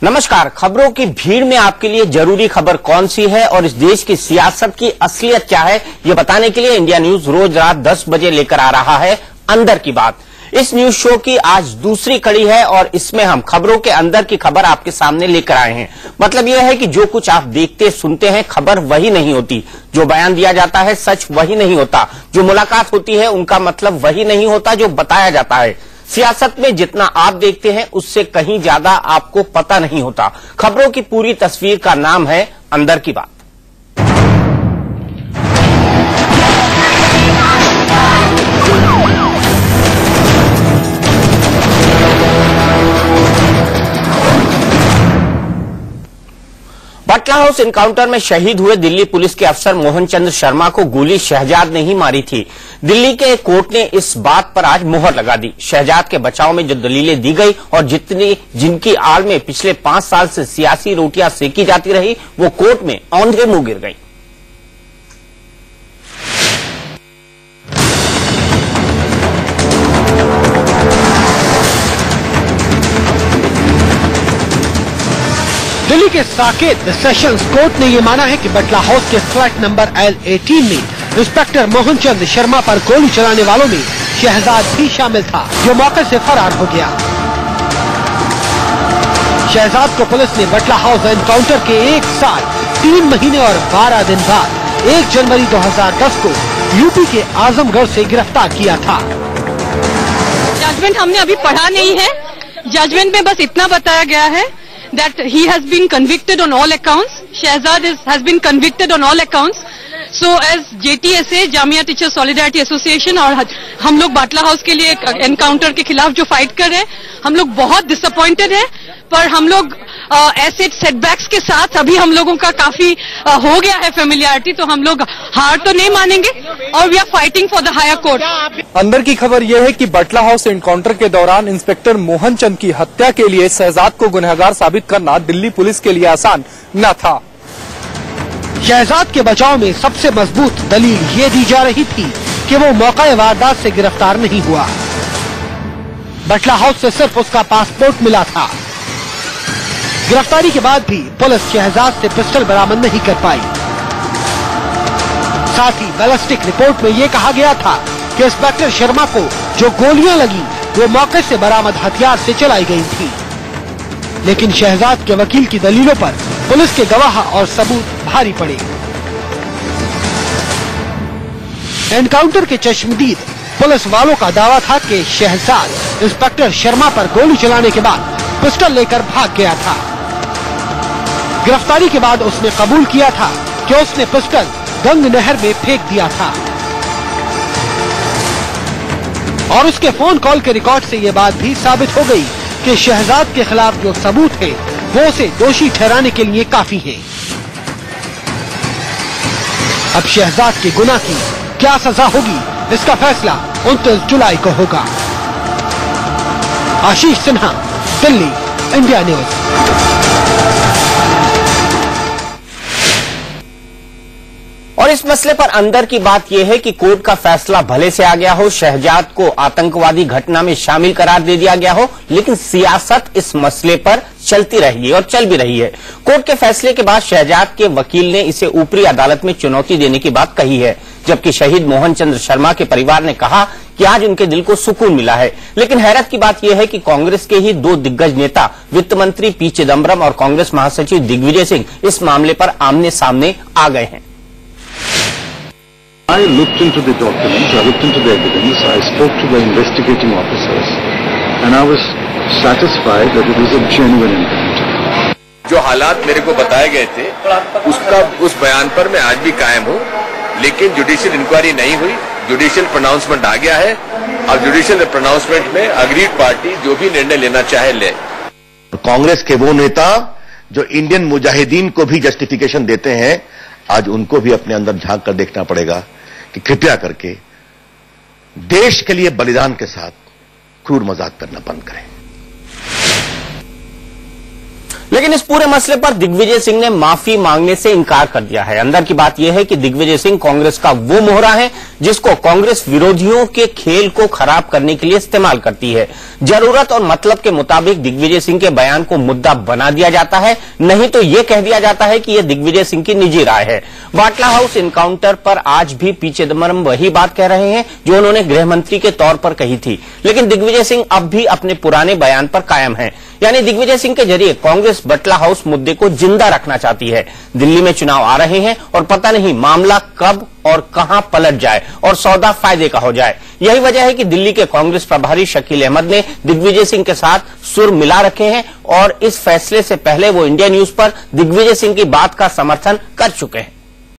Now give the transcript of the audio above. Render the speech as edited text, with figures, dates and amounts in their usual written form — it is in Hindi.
नमस्कार। खबरों की भीड़ में आपके लिए जरूरी खबर कौन सी है और इस देश की सियासत की असलियत क्या है, ये बताने के लिए इंडिया न्यूज रोज रात 10 बजे लेकर आ रहा है अंदर की बात। इस न्यूज शो की आज दूसरी कड़ी है और इसमें हम खबरों के अंदर की खबर आपके सामने लेकर आए हैं। मतलब यह है कि जो कुछ आप देखते सुनते हैं खबर वही नहीं होती, जो बयान दिया जाता है सच वही नहीं होता, जो मुलाकात होती है उनका मतलब वही नहीं होता जो बताया जाता है। सियासत में जितना आप देखते हैं उससे कहीं ज्यादा आपको पता नहीं होता। खबरों की पूरी तस्वीर का नाम है अंदर की बात। बटला हाउस एनकाउंटर में शहीद हुए दिल्ली पुलिस के अफसर मोहन चंद्र शर्मा को गोली शहजाद ने ही मारी थी। दिल्ली के कोर्ट ने इस बात पर आज मुहर लगा दी। शहजाद के बचाव में जो दलीलें दी गई और जिनकी आड़ में पिछले 5 साल से सियासी रोटियां सेकी जाती रही, वो कोर्ट में औंधे मुंह गिर गई। दिल्ली के साकेत सेशंस कोर्ट ने ये माना है कि बटला हाउस के फ्लैट नंबर L18 में इंस्पेक्टर मोहन चंद्र शर्मा पर गोली चलाने वालों में शहजाद भी शामिल था, जो मौके से फरार हो गया। शहजाद को पुलिस ने बटला हाउस एनकाउंटर के 1 साल 3 महीने और 12 दिन बाद 1 जनवरी 2010 को यूपी के आजमगढ़ से गिरफ्तार किया था। जजमेंट हमने अभी पढ़ा नहीं है। जजमेंट में बस इतना बताया गया है that he has been convicted on all accounts. Shehzad has been convicted on all accounts. So as JTSA, Jamia Teachers Solidarity Association, और हम लोग बाटला हाउस के लिए एनकाउंटर के खिलाफ जो फाइट कर रहे हैं, हम लोग बहुत डिसअपॉइंटेड है। पर हम लोग ऐसे सेटबैक्स के साथ अभी हम लोगों का काफी हो गया है फेमिलियरिटी, तो हम लोग हार तो नहीं मानेंगे और we are fighting for the high court. अंदर की खबर यह है कि बटला हाउस एनकाउंटर के दौरान इंस्पेक्टर मोहन चंद की हत्या के लिए शहजाद को गुनहगार साबित करना दिल्ली पुलिस के लिए आसान न था। शहजाद के बचाव में सबसे मजबूत दलील ये दी जा रही थी कि वो मौका वारदात से गिरफ्तार नहीं हुआ। बटला हाउस से सिर्फ उसका पासपोर्ट मिला था। गिरफ्तारी के बाद भी पुलिस शहजाद से पिस्टल बरामद नहीं कर पाई। साथ ही बैलिस्टिक रिपोर्ट में ये कहा गया था कि इंस्पेक्टर शर्मा को जो गोलियां लगी वो मौके से बरामद हथियार से चलाई गई थी। लेकिन शहजाद के वकील की दलीलों पर पुलिस के गवाह और सबूत भारी पड़े। एनकाउंटर के चश्मदीद पुलिस वालों का दावा था कि शहजाद इंस्पेक्टर शर्मा पर गोली चलाने के बाद पिस्टल लेकर भाग गया था। गिरफ्तारी के बाद उसने कबूल किया था कि उसने पिस्टल गंग नहर में फेंक दिया था और उसके फोन कॉल के रिकॉर्ड से ये बात भी साबित हो गई कि शहजाद के खिलाफ जो सबूत है वो उसे दोषी ठहराने के लिए काफी है। अब शहजाद के गुनाह की क्या सजा होगी, इसका फैसला 29 जुलाई को होगा। आशीष सिन्हा, दिल्ली, इंडिया न्यूज। और इस मसले पर अंदर की बात यह है कि कोर्ट का फैसला भले से आ गया हो, शहजाद को आतंकवादी घटना में शामिल करार दे दिया गया हो, लेकिन सियासत इस मसले पर चलती रही है और चल भी रही है। कोर्ट के फैसले के बाद शहजाद के वकील ने इसे ऊपरी अदालत में चुनौती देने की बात कही है, जबकि शहीद मोहन चंद्र शर्मा के परिवार ने कहा कि आज उनके दिल को सुकून मिला है। लेकिन हैरत की बात यह है कि कांग्रेस के ही 2 दिग्गज नेता वित्त मंत्री पी चिदम्बरम और कांग्रेस महासचिव दिग्विजय सिंह इस मामले पर आमने सामने आ गए हैं। I looked into the documents, I looked into the evidence, I spoke to the investigating officers, and I was satisfied that it was a genuine encounter. जो हालात मेरे को बताए गए थे उस बयान पर मैं आज भी कायम हूँ, लेकिन जुडिशियल इंक्वायरी नहीं हुई, जुडिशियल प्रोनाउंसमेंट आ गया है। अब जुडिशियल प्रोनाउंसमेंट में अग्रीड पार्टी जो भी निर्णय लेना चाहे ले। कांग्रेस के वो नेता जो इंडियन मुजाहिदीन को भी जस्टिफिकेशन देते हैं, आज उनको भी अपने अंदर झांक कर देखना पड़ेगा कि कृपया करके देश के लिए बलिदान के साथ क्रूर मजाक करना बंद करें। लेकिन इस पूरे मसले पर दिग्विजय सिंह ने माफी मांगने से इनकार कर दिया है। अंदर की बात यह है कि दिग्विजय सिंह कांग्रेस का वो मोहरा है जिसको कांग्रेस विरोधियों के खेल को खराब करने के लिए इस्तेमाल करती है। जरूरत और मतलब के मुताबिक दिग्विजय सिंह के बयान को मुद्दा बना दिया जाता है, नहीं तो यह कह दिया जाता है कि यह दिग्विजय सिंह की निजी राय है। बाटला हाउस इनकाउंटर पर आज भी पी चिदंबरम वही बात कह रहे हैं जो उन्होंने गृह मंत्री के तौर पर कही थी, लेकिन दिग्विजय सिंह अब भी अपने पुराने बयान पर कायम हैं। यानी दिग्विजय सिंह के जरिए कांग्रेस बटला हाउस मुद्दे को जिंदा रखना चाहती है। दिल्ली में चुनाव आ रहे हैं और पता नहीं मामला कब और कहां पलट जाए और सौदा फायदे का हो जाए। यही वजह है कि दिल्ली के कांग्रेस प्रभारी शकील अहमद ने दिग्विजय सिंह के साथ सुर मिला रखे हैं और इस फैसले से पहले वो इंडिया न्यूज पर दिग्विजय सिंह की बात का समर्थन कर चुके हैं।